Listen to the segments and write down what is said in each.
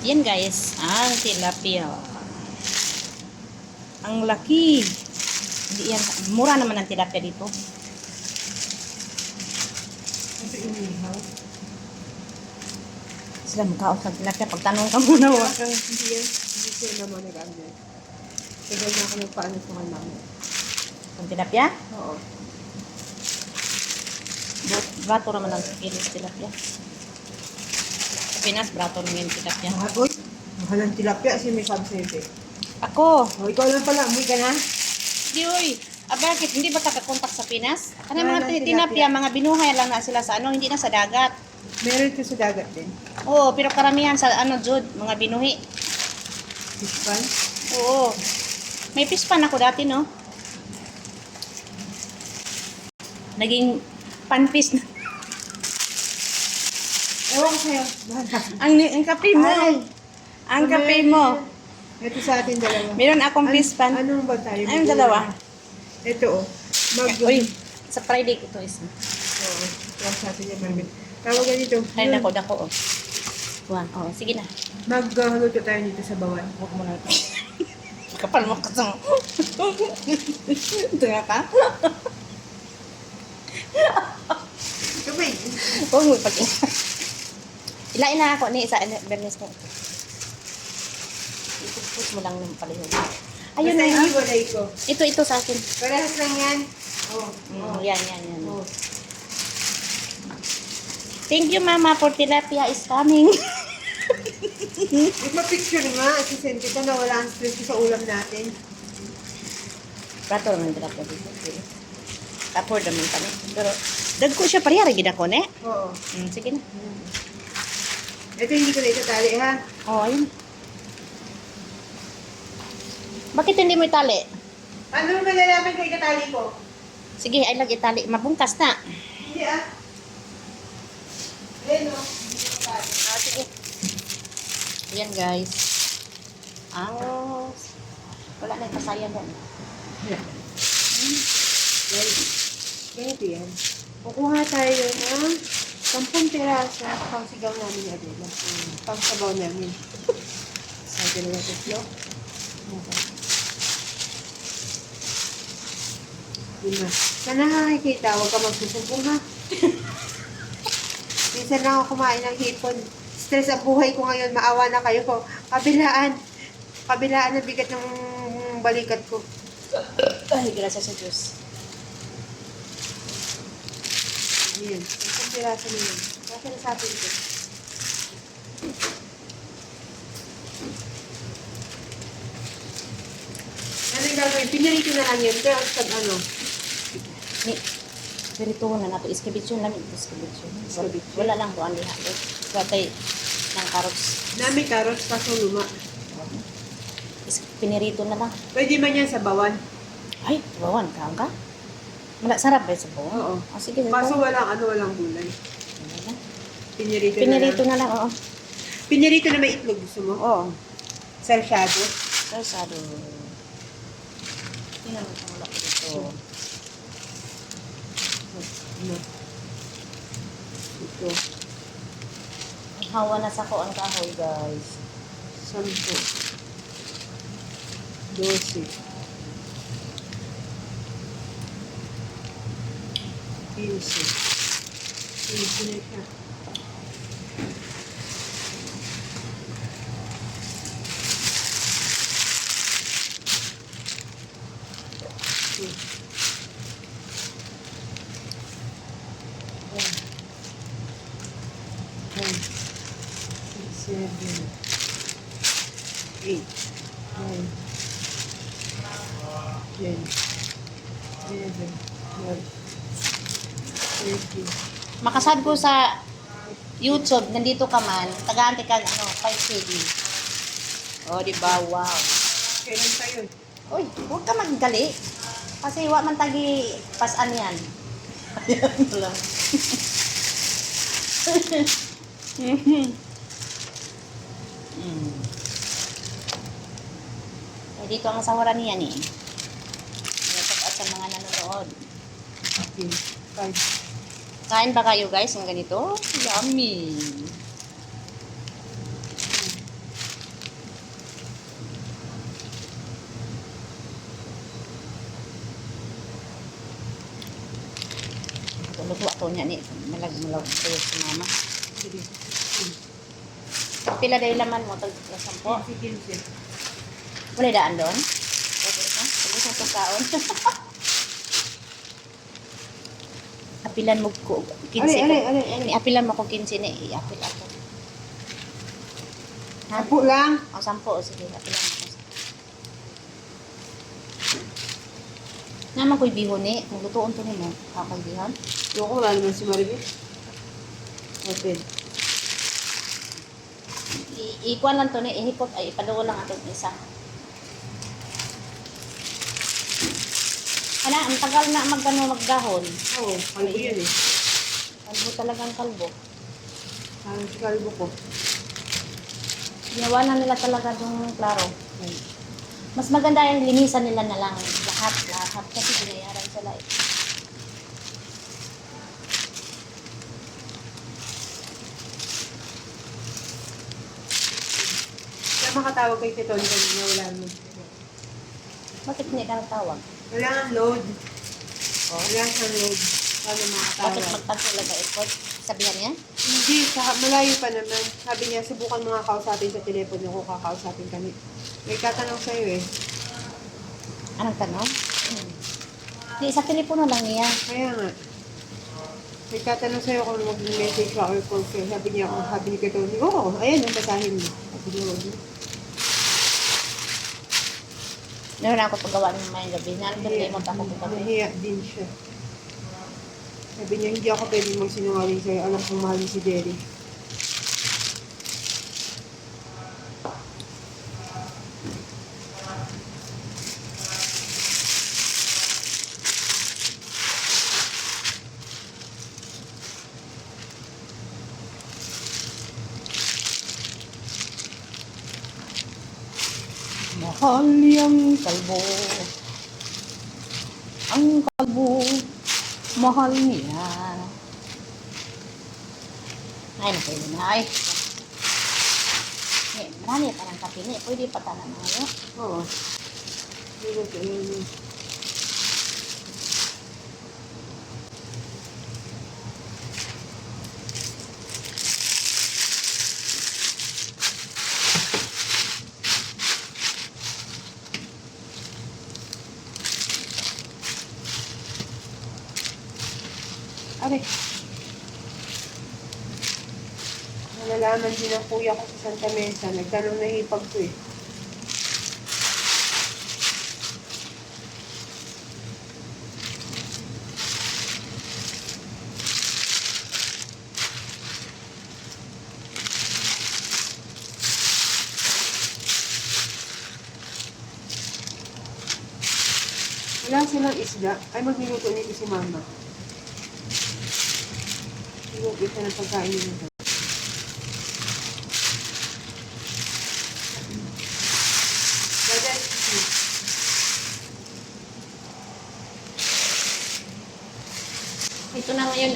Yan guys, ang tilapia. Ang laki. Hindi yan, mura naman ang tilapia dito. Ito inihaw. Sila magkaon sa tilapia. Pagtanong ka muna. Wala kang hindi yan. Hindi siya naman nag-agad. Tagal na ako nagpaano sa kanila. Ang tilapia? Oo. Brato naman ang kilos tilapia. Sa Pinas, brato naman yung tilapia. Uy, mahal ang tilapia si may subsede. Ako, O, ikaw lang pala. Umuwi ka na? di oy. Bakit? Hindi ba kakakontak sa Pinas? Ano Wala mga ng tilapia, tilapia. mga binuhay lang na sila sa ano, hindi na sa dagat. Meron ito sa dagat din. Oo, pero karamihan sa ano, Jud, mga binuhi. Pispan. Oo. May pispan ako dati, no? Naging panpis na. Ewan ko sa'yo. Ang kape mo. Ay. Ang kape mo. Ito sa atin dalawa. Meron akong pispan. Anong ba tayo? Anong dalawa? Ito, oh. Uy, sa Friday ito is. Oo. Huwag sa atin yan, Marvin. Tawagan dito. Ay, nako, dako, oh. Wah, oh, sige na. Magluto tayo dito sa bawan. Huwag mo na. Kapal mo ka sa... Tunga ka? Kamay. Huwag mo pag... Ilain na ako ni sa Bernes mo. Ipupus mo lang ng palihog. Ayun Basta na. ihiwalay ko. Ito sa akin. Parehas lang yan. Oo. Yan. Oo. Thank you, Mama, for tilapia is coming. Ipapicture nga. Sisend kita na wala ang stress sa ulam natin. Prato naman tilapia dito. Kapor naman kami. Pero, dag ko siya pariyari gid ako, ne? Oo. Sige na. Ito hindi ko na itatali, ha? Oh, ayun. Bakit hindi mo itali? Ano ba nalaman kay katali ko? Sige, ay lag itali. Mabungkas na. Hindi, ah. Ayan, oh. Sige. Ayan, guys. Ang... Wala na yung pasayan yan. Ganito yan. Kukuha tayo ng 10 piraso pang sigaw namin ni Adela. Pang sabaw namin. Sabi na natin siya. Diba? Sana nakikita, huwag ka magsusubong ha. Minsan lang ako kumain ng hipon. Stress ang buhay ko ngayon, maawa na kayo ko. Kabilaan ang bigat ng balikat ko. Ay, gracias sa Diyos. Ayan, 10 piraso na yun. Kasi nasabi ko. Ano yung gagawin? Pinarito na lang yun. Pero sa ano? Ni, perito na nato. Iskabitsyon namin. Iskabitsyon. Wala lang doon liha. Gatay ng karots. Nami carrots, kaso luma. Pinirito na lang. Pwede man yan sa bawan. Ay, bawan ka. Sarap ba sa bawan? Oo. Ah, sige. Kaso walang gulay. Pinirito Pinirito na lang. na lang, oo. Pinirito na may itlog. Gusto mo? Oo. Sarsyado. Salsado. Tingnan mo kung wala ko dito. Ano? Ito. Hawa na sa ko ang kahoy, guys. 10. 12. 15. 15 na siya. One, 7, 8, 9, 10, 11, 12, 13. Makasad ko sa YouTube, nandito ka man, tagaan ka, 5 CD. Oh, di ba? Wow. Kailan pa yun? Uy, huwag ka maggali. Kasi wa man tagi pasan yan. Ayan lang. Eh, dito ang sahuran niyan eh. Shout out sa mga nanonood. Okay. 5. Kain ba kayo guys ng ganito? Yummy. bato niya ni malag kayo si mama. Sige. Pila dahil laman mo tag 10. 15. Wala daan doon? Okay na. Tapos ang pagkaon. Apilan mo ko 15 Ali. Apilan mo ko 15 ni i-apil ako. Ha? Apo lang. O 10 o sige, apilan mo ko. Naman ko'y bihon ni. Maglutoon to ni mo. Kakay bihon. Yung ko, wala naman si Maribel. Open. Ikuan lang to ni. Ihipot. Ay, ipadugo lang atong isa. Ana, ang tagal na maggahon. Oo, kalbo yun eh. Kalbo talagang kalbo. Parang si kalbo ko. Ginawa na nila talaga yung klaro. Mas maganda yung linisan nila na lang. Lahat. Kasi binayaran sila eh. Kaya makatawag kay Tito kanina, wala naman. Bakit hindi ka natawag? Wala ang load. Oh. Wala siyang load. Paano makatawag? Bakit magpagtulaga effort? Sabihan niya? Hindi, malayo pa naman. Sabi niya, subukan mga kausapin sa telepono ko, kakausapin kami. May tatanong sa'yo eh. Anong tanong? Hindi, sa telepono lang niya. Kaya nga. May tatanong sa'yo kung mag-message ka or call ka. Sabi niya, sabi ni Tito, oo, ayan, ang basahin mo. Sabi niya, wag mo. Meron na ako paggawa ng may gabi. Nandun na yung ako gabi. Nahiya din siya. Sabi niya, hindi ako pwedeng magsinungaling sa'yo. Alam kong mahal si Derry. Mahal yung kalbo. Ang kalbo, mahal niya. Ay, napwede na. Ay. Marami pa ng kape ni. Pwede pa tanan na ngayon. Oo. Hindi ko yun. Aray. Nalalaman din ang kuya ko sa Santa Mesa. Nagtanong na hipag ko eh. Wala silang isda. Ay, magluluto nito si mama. Magluluto siya ng pagkain nito. Ito na ngayon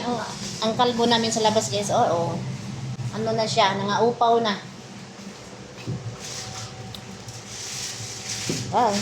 ang kalbo namin sa labas, guys. Oo. Ano na siya, nangaupaw na. Wow.